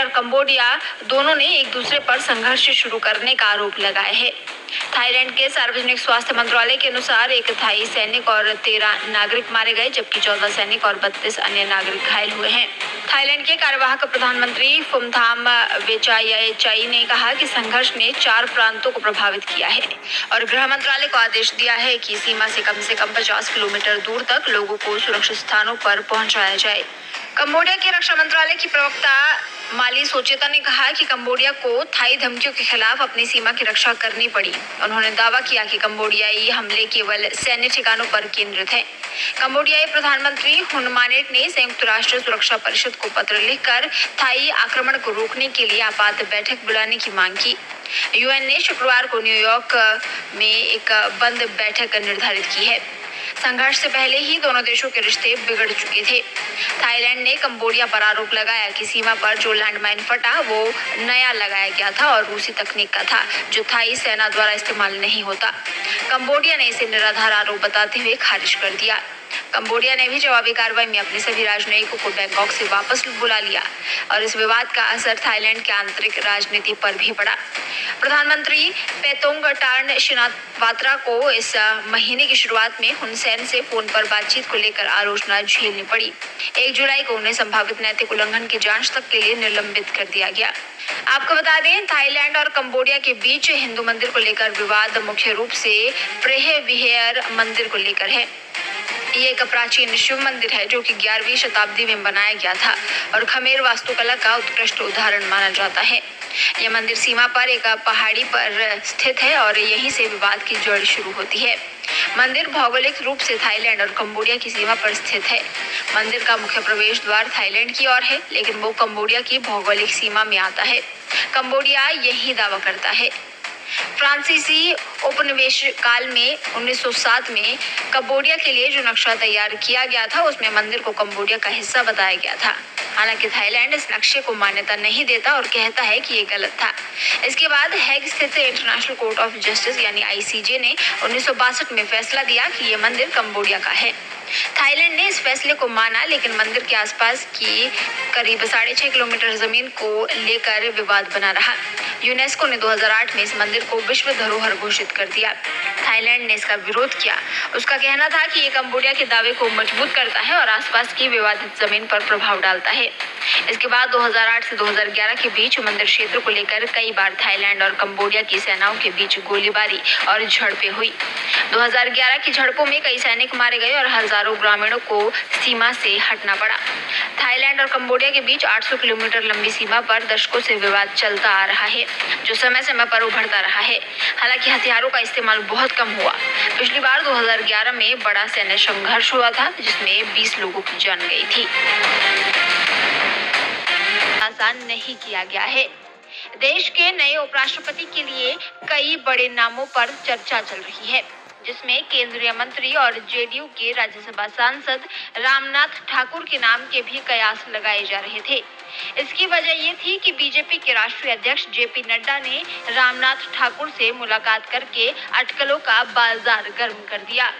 और कंबोडिया दोनों ने एक दूसरे पर संघर्ष शुरू करने का आरोप लगाया है। थाईलैंड के सार्वजनिक स्वास्थ्य मंत्रालय के अनुसार एक थाई सैनिक और 13 नागरिक मारे गए, जबकि 14 सैनिक और 32 अन्य नागरिक घायल हुए हैं। थाईलैंड के कार्यवाहक प्रधानमंत्री फुमथाम वेचायाचाई ने कहा कि संघर्ष ने 4 प्रांतों को प्रभावित किया है और गृह मंत्रालय को आदेश दिया है कि सीमा से कम 50 किलोमीटर दूर तक लोगों को सुरक्षित स्थानों पर पहुंचाया जाए। कंबोडिया के रक्षा मंत्रालय की प्रवक्ता माली सोचेता ने कहा कि कंबोडिया को थाई धमकियों के खिलाफ अपनी सीमा की रक्षा करनी पड़ी। उन्होंने दावा किया कि कंबोडियाई हमले केवल सैन्य ठिकानों पर केंद्रित हैं। कंबोडियाई प्रधानमंत्री हुन मानेट ने संयुक्त राष्ट्र सुरक्षा परिषद को पत्र लिखकर थाई आक्रमण को रोकने के लिए आपात बैठक बुलाने की मांग की। यूएन ने शुक्रवार को न्यूयॉर्क में एक बंद बैठक निर्धारित की है। संघर्ष से पहले ही दोनों देशों के रिश्ते बिगड़ चुके थे। थाईलैंड ने कंबोडिया पर आरोप लगाया कि सीमा पर जो लैंडमाइन फटा वो नया लगाया गया था और रूसी तकनीक का था, जो थाई सेना द्वारा इस्तेमाल नहीं होता। कंबोडिया ने इसे निराधार आरोप बताते हुए खारिज कर दिया। कंबोडिया ने भी जवाबी कार्रवाई में अपने सभी राजनयिकों को बैंकॉक से वापस बुला लिया और इस विवाद का असर थाईलैंड के आंतरिक राजनीति पर भी पड़ा। प्रधानमंत्री पेतोंगटार्न शिनावात्रा को इस महीने की शुरुआत में हुन सेन से फोन पर बातचीत को लेकर आलोचना झेलनी पड़ी। 1 जुलाई को उन्हें संभावित नैतिक उल्लंघन की जांच तक के लिए निलंबित कर दिया गया। आपको बता दें, थाईलैंड और कंबोडिया के बीच हिंदू मंदिर को लेकर विवाद मुख्य रूप से प्रेह विहेर मंदिर को लेकर है। ये एक प्राचीन शिव मंदिर है जो कि 11वीं शताब्दी में बनाया गया था और खमेर वास्तुकला का उत्कृष्ट उदाहरण माना जाता है। यह मंदिर सीमा पर एक पहाड़ी पर स्थित है और यहीं से विवाद की जड़ शुरू होती है। मंदिर भौगोलिक रूप से थाईलैंड और कंबोडिया की सीमा पर स्थित है। मंदिर का मुख्य प्रवेश द्वार थाईलैंड की ओर है, लेकिन वो कंबोडिया की भौगोलिक सीमा में आता है। कंबोडिया यही दावा करता है। फ्रांसीसी उपनिवेश काल में 1907 में कंबोडिया के लिए जो नक्शा तैयार किया गया था उसमें मंदिर को कंबोडिया का हिस्सा बताया गया था। हालांकि थाईलैंड इस नक्शे को मान्यता नहीं देता और कहता है कि ये गलत था। इसके बाद हैग स्थित इंटरनेशनल कोर्ट ऑफ जस्टिस यानी आईसीजे ने 1962 में फैसला दिया कि ये मंदिर कंबोडिया का है। थाईलैंड ने इस फैसले को माना, लेकिन मंदिर के आसपास की करीब 6.5 किलोमीटर जमीन को लेकर विवाद बना रहा। यूनेस्को ने 2008 में इस मंदिर को विश्व धरोहर घोषित कर दिया। थाईलैंड ने इसका विरोध किया। उसका कहना था कि ये कंबोडिया के दावे को मजबूत करता है और आसपास की विवादित जमीन पर प्रभाव डालता है। इसके बाद 2008 से 2011 के बीच मंदिर क्षेत्र को लेकर कई बार थाईलैंड और कंबोडिया की सेनाओं के बीच गोलीबारी और झड़पें हुई। 2011 की झड़पों में कई सैनिक मारे गए और हजारों ग्रामीणों को सीमा से हटना पड़ा। थाईलैंड और कंबोडिया के बीच 800 किलोमीटर लंबी सीमा पर दशकों से विवाद चलता आ रहा है, जो समय समय पर उभरता रहा है। हालांकि हथियारों का इस्तेमाल बहुत कम हुआ। पिछली बार 2011 में बड़ा सैन्य संघर्ष हुआ था, जिसमें 20 लोगों की जान गई थी। आसान नहीं किया गया है। देश के नए उपराष्ट्रपति के लिए कई बड़े नामों पर चर्चा चल रही है, जिसमें केंद्रीय मंत्री और जेडीयू के राज्यसभा सांसद रामनाथ ठाकुर के नाम के भी कयास लगाए जा रहे थे। इसकी वजह ये थी कि बीजेपी के राष्ट्रीय अध्यक्ष जेपी नड्डा ने रामनाथ ठाकुर से मुलाकात करके अटकलों का बाजार गर्म कर दिया।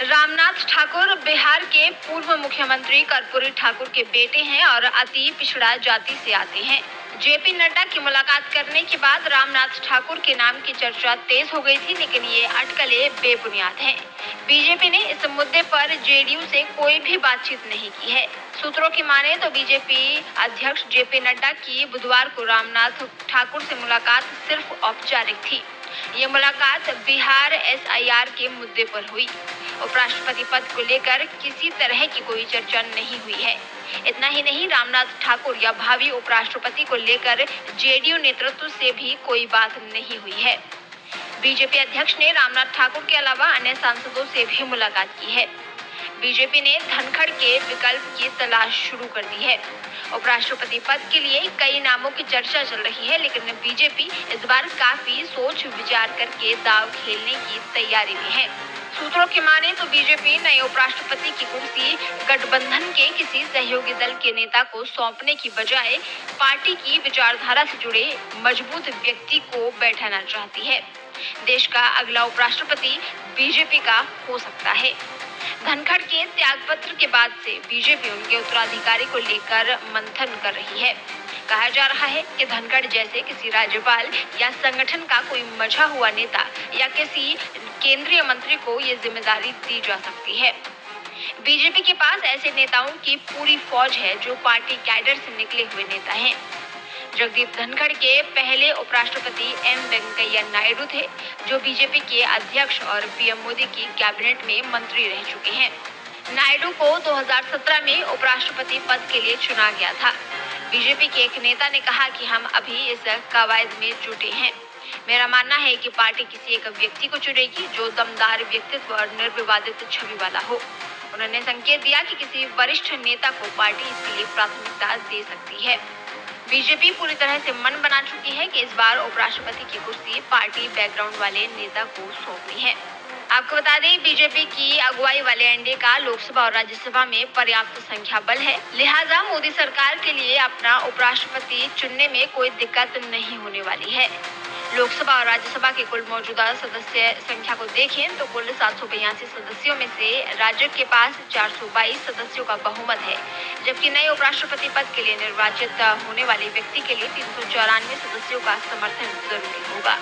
रामनाथ ठाकुर बिहार के पूर्व मुख्यमंत्री कर्पूरी ठाकुर के बेटे हैं और अति पिछड़ा जाति से आते हैं। जेपी नड्डा की मुलाकात करने के बाद रामनाथ ठाकुर के नाम की चर्चा तेज हो गई थी, लेकिन ये अटकलें बेबुनियाद हैं। बीजेपी ने इस मुद्दे पर जेडीयू से कोई भी बातचीत नहीं की है। सूत्रों की माने तो बीजेपी अध्यक्ष जेपी नड्डा की बुधवार को रामनाथ ठाकुर से मुलाकात सिर्फ औपचारिक थी। ये मुलाकात बिहार एसआईआर के मुद्दे पर हुई। उपराष्ट्रपति पद को लेकर किसी तरह की कोई चर्चा नहीं हुई है। इतना ही नहीं, रामनाथ ठाकुर या भावी उपराष्ट्रपति को लेकर जेडीयू नेतृत्व से भी कोई बात नहीं हुई है। बीजेपी अध्यक्ष ने रामनाथ ठाकुर के अलावा अन्य सांसदों से भी मुलाकात की है। बीजेपी ने धनखड़ के विकल्प की तलाश शुरू कर दी है। उपराष्ट्रपति पद के लिए कई नामों की चर्चा चल रही है, लेकिन बीजेपी इस बार काफी सोच विचार करके दाव खेलने की तैयारी में है। सूत्रों की माने तो बीजेपी नए उपराष्ट्रपति की कुर्सी गठबंधन के किसी सहयोगी दल के नेता को सौंपने की बजाय पार्टी की विचारधारा से जुड़े मजबूत व्यक्ति को बैठाना चाहती है। देश का अगला उपराष्ट्रपति बीजेपी का हो सकता है। धनखड़ के त्यागपत्र के बाद से बीजेपी उनके उत्तराधिकारी को लेकर मंथन कर रही है। कहा जा रहा है कि धनखड़ जैसे किसी राज्यपाल या संगठन का कोई मझा हुआ नेता या किसी केंद्रीय मंत्री को ये जिम्मेदारी दी जा सकती है। बीजेपी के पास ऐसे नेताओं की पूरी फौज है जो पार्टी कैडर से निकले हुए नेता हैं। जगदीप धनखड़ के पहले उपराष्ट्रपति एम वेंकैया नायडू थे, जो बीजेपी के अध्यक्ष और पीएम मोदी की कैबिनेट में मंत्री रह चुके हैं। नायडू को 2017 में उपराष्ट्रपति पद के लिए चुना गया था। बीजेपी के एक नेता ने कहा कि हम अभी इस कवायद में जुटे हैं। मेरा मानना है कि पार्टी किसी एक व्यक्ति को चुनेगी जो दमदार व्यक्तित्व और निर्विवादित छवि वाला हो। उन्होंने संकेत दिया कि किसी वरिष्ठ नेता को पार्टी इसके लिए प्राथमिकता दे सकती है। बीजेपी पूरी तरह से मन बना चुकी है कि इस बार उपराष्ट्रपति की कुर्सी पार्टी बैकग्राउंड वाले नेता को सौंपनी है। आपको बता दें, बीजेपी की अगुवाई वाले एनडीए का लोकसभा और राज्यसभा में पर्याप्त संख्या बल है, लिहाजा मोदी सरकार के लिए अपना उपराष्ट्रपति चुनने में कोई दिक्कत नहीं होने वाली है। लोकसभा और राज्यसभा की कुल मौजूदा सदस्य संख्या को देखें तो कुल 782 सदस्यों में से राज्य के पास 422 सदस्यों का बहुमत है, जबकि नए उपराष्ट्रपति पद के लिए निर्वाचित होने वाले व्यक्ति के लिए 394 सदस्यों का समर्थन जरूरी होगा।